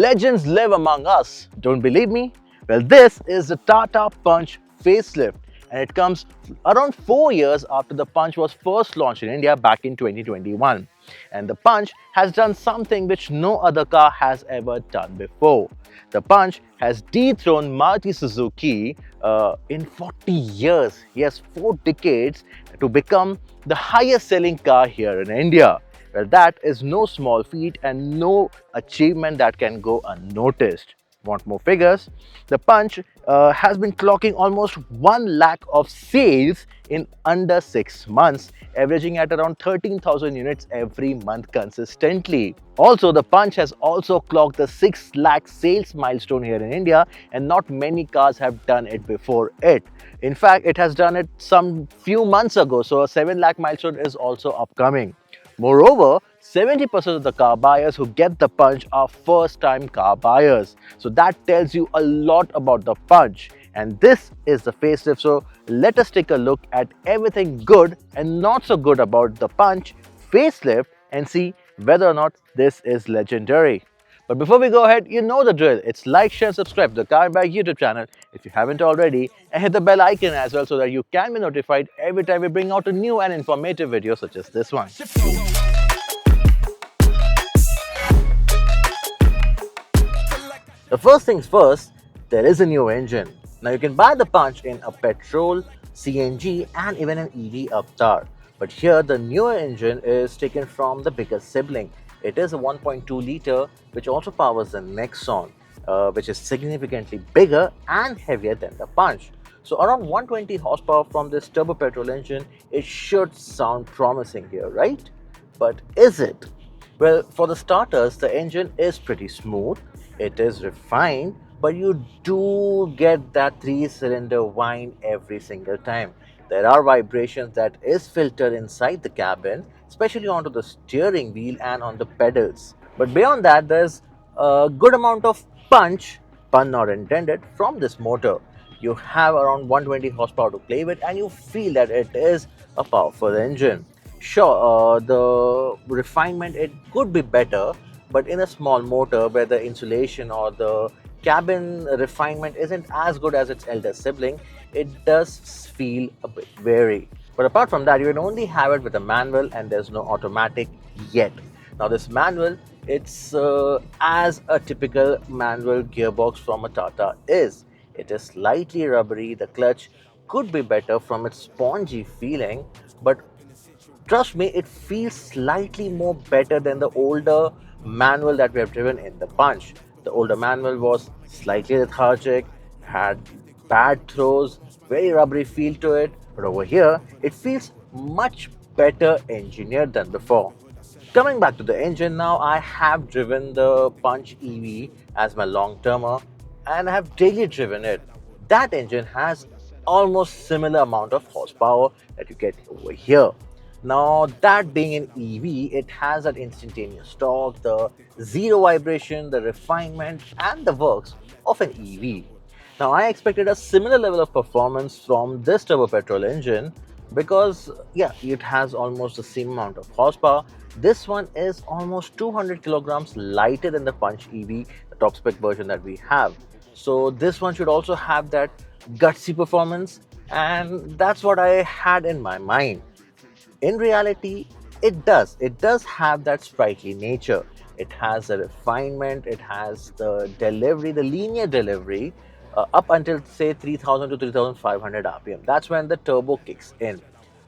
legends live among us. Don't believe me? Well, this is the Tata Punch Facelift, and it comes around 4 years after the Punch was first launched in India back in 2021. And the Punch has done something which no other car has ever done before. The Punch has dethroned Maruti Suzuki in 40 years. Yes, 4 decades to become the highest selling car here in India. Well, that is no small feat and no achievement that can go unnoticed. Want more figures? The Punch has been clocking almost 1 lakh of sales in under 6 months, averaging at around 13,000 units every month consistently. Also, the Punch has also clocked the 6 lakh sales milestone here in India, and not many cars have done it before it. In fact, it has done it some few months ago, so a 7 lakh milestone is also upcoming. Moreover, 70% of the car buyers who get the Punch are first-time car buyers. So that tells you a lot about the Punch. And this is the facelift. So let us take a look at everything good and not so good about the Punch facelift and see whether or not this is legendary. But before we go ahead, you know the drill. It's like, share, subscribe to the Car and Bike YouTube channel if you haven't already, and hit the bell icon as well so that you can be notified every time we bring out a new and informative video such as this one. The first things first, there is a new engine. Now you can buy the Punch in a petrol, CNG and even an EV avatar. But here the newer engine is taken from the bigger sibling. It is a 1.2 liter which also powers the Nexon, which is significantly bigger and heavier than the Punch. So around 120 horsepower from this turbo petrol engine, it should sound promising here, right? But is it? Well, for the starters, the engine is pretty smooth, it is refined, but you do get that 3-cylinder whine every single time. There are vibrations that is filtered inside the cabin, especially onto the steering wheel and on the pedals. But beyond that, there's a good amount of punch, pun not intended, from this motor. You have around 120 horsepower to play with and you feel that it is a powerful engine. Sure, the refinement, it could be better, but in a small motor where the insulation or the cabin refinement isn't as good as its elder sibling, it does feel a bit wary. But apart from that, you can only have it with a manual and there's no automatic yet. Now this manual, it's as a typical manual gearbox from a Tata is. It is slightly rubbery, the clutch could be better from its spongy feeling, but trust me, it feels slightly more better than the older manual that we have driven in the Punch. The older manual was slightly lethargic, had bad throws, very rubbery feel to it, but over here it feels much better engineered than before. Coming back to the engine now, I have driven the Punch EV as my long-termer and I have daily driven it. That engine has almost similar amount of horsepower that you get over here. Now that being an EV, it has that instantaneous torque, the zero vibration, the refinement and the works of an EV. Now I expected a similar level of performance from this turbo petrol engine because yeah, it has almost the same amount of horsepower. This one is almost 200 kilograms lighter than the Punch EV, the top spec version that we have. So this one should also have that gutsy performance, and that's what I had in my mind. In reality, it does have that sprightly nature. It has the refinement, it has the delivery, the linear delivery up until say 3000 to 3500 rpm. That's when the turbo kicks in.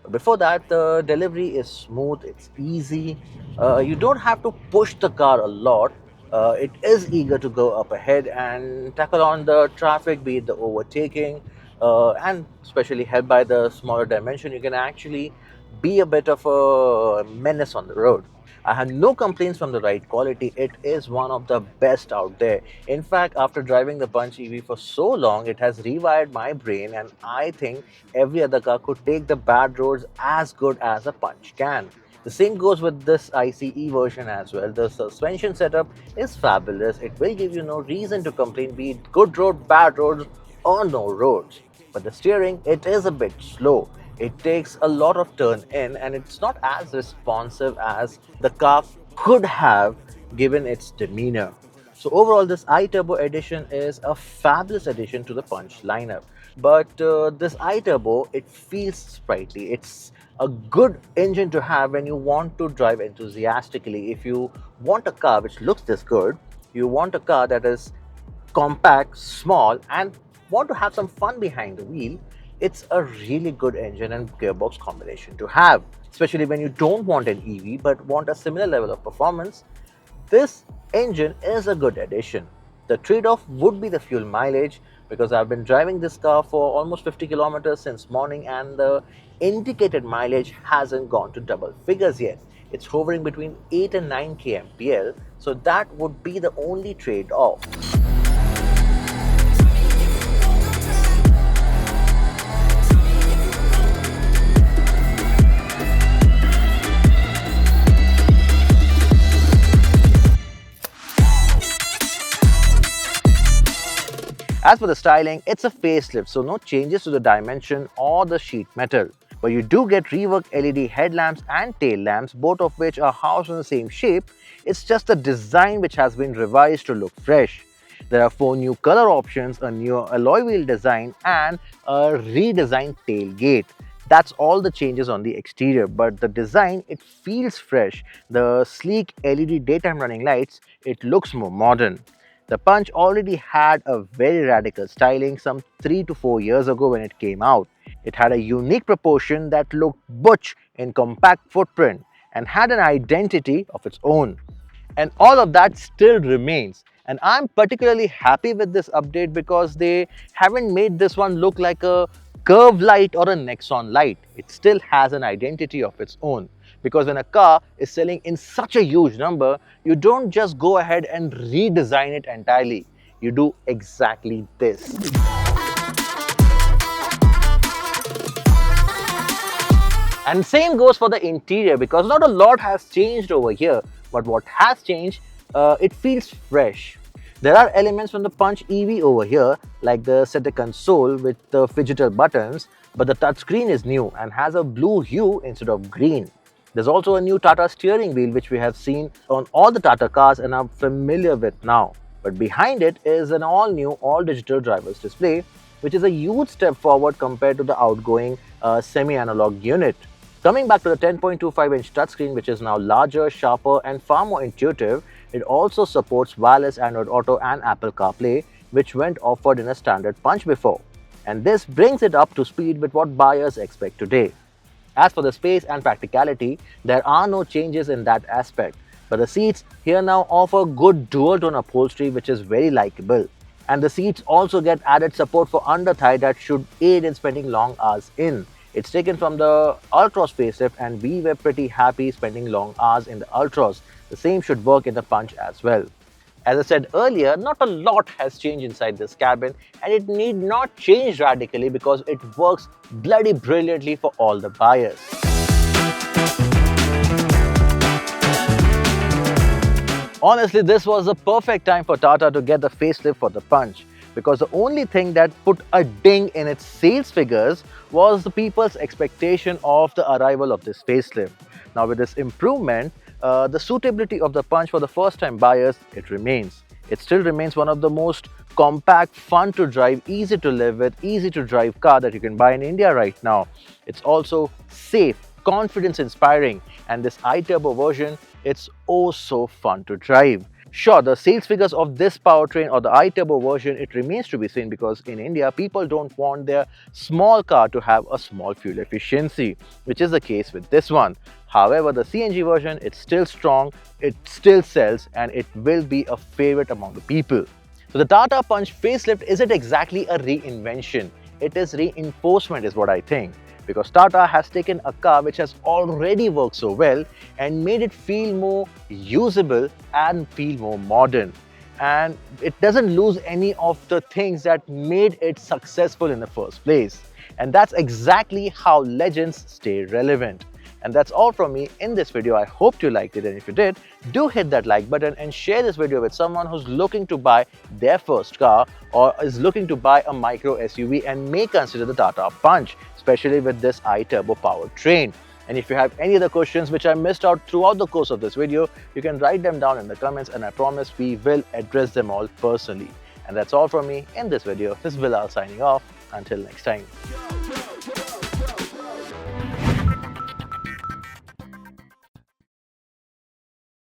But before that, the delivery is smooth, it's easy. You don't have to push the car a lot. It is eager to go up ahead and tackle on the traffic, be it the overtaking, and especially helped by the smaller dimension, you can actually be a bit of a menace on the road. I had no complaints from the ride quality. It is one of the best out there. In fact, after driving the Punch EV for so long, it has rewired my brain, and I think every other car could take the bad roads as good as a Punch can. The same goes with this ICE version as well. The suspension setup is fabulous. It will give you no reason to complain, be it good road, bad roads or no roads. But the steering, it is a bit slow. It takes a lot of turn in and it's not as responsive as the car could have given its demeanor. So overall, this iTurbo edition is a fabulous addition to the Punch lineup. But this iTurbo, it feels sprightly. It's a good engine to have when you want to drive enthusiastically. If you want a car which looks this good, you want a car that is compact, small, and want to have some fun behind the wheel, it's a really good engine and gearbox combination to have. Especially when you don't want an EV but want a similar level of performance, this engine is a good addition. The trade-off would be the fuel mileage, because I've been driving this car for almost 50 kilometers since morning and the indicated mileage hasn't gone to double figures yet. It's hovering between 8 and 9 kmpl, so that would be the only trade-off. As for the styling, it's a facelift, so no changes to the dimension or the sheet metal. But you do get reworked LED headlamps and tail lamps, both of which are housed in the same shape. It's just the design which has been revised to look fresh. There are 4 new color options, a new alloy wheel design and a redesigned tailgate. That's all the changes on the exterior, but the design, it feels fresh. The sleek LED daytime running lights, it looks more modern. The Punch already had a very radical styling some 3 to 4 years ago when it came out. It had a unique proportion that looked butch in compact footprint and had an identity of its own. And all of that still remains. And I'm particularly happy with this update because they haven't made this one look like a curved light or a Nexon light. It still has an identity of its own. Because when a car is selling in such a huge number, you don't just go ahead and redesign it entirely. You do exactly this. And same goes for the interior, because not a lot has changed over here, but what has changed, it feels fresh. There are elements from the Punch EV over here, like the center console with the phygital buttons, but the touchscreen is new and has a blue hue instead of green. There's also a new Tata steering wheel which we have seen on all the Tata cars and are familiar with now. But behind it is an all-new, all-digital driver's display, which is a huge step forward compared to the outgoing semi-analog unit. Coming back to the 10.25-inch touchscreen, which is now larger, sharper and far more intuitive, it also supports wireless Android Auto and Apple CarPlay, which weren't offered in a standard Punch before. And this brings it up to speed with what buyers expect today. As for the space and practicality, there are no changes in that aspect. But the seats here now offer good dual-tone upholstery, which is very likable. And the seats also get added support for under thigh that should aid in spending long hours in. It's taken from the Ultros facelift and we were pretty happy spending long hours in the Ultros. The same should work in the Punch as well. As I said earlier, not a lot has changed inside this cabin and it need not change radically because it works bloody brilliantly for all the buyers. Honestly, this was the perfect time for Tata to get the facelift for the Punch, because the only thing that put a ding in its sales figures was the people's expectation of the arrival of this facelift. Now with this improvement, the suitability of the Punch for the first-time buyers, it remains. It still remains one of the most compact, fun to drive, easy to live with, easy to drive car that you can buy in India right now. It's also safe, confidence inspiring, and this iTurbo version, it's oh so fun to drive. Sure, the sales figures of this powertrain or the iTurbo version, it remains to be seen, because in India, people don't want their small car to have a small fuel efficiency, which is the case with this one. However, the CNG version, it's still strong, it still sells, and it will be a favorite among the people. So the Tata Punch facelift isn't exactly a reinvention. It is reinforcement is what I think. Because Tata has taken a car which has already worked so well and made it feel more usable and feel more modern. And it doesn't lose any of the things that made it successful in the first place. And that's exactly how legends stay relevant. And that's all from me in this video. I hope you liked it, and if you did, do hit that like button and share this video with someone who's looking to buy their first car or is looking to buy a micro SUV and may consider the Tata Punch, especially with this iTurbo powertrain. And if you have any other questions which I missed out throughout the course of this video, you can write them down in the comments and I promise we will address them all personally. And that's all from me in this video. This is Bilal signing off. Until next time.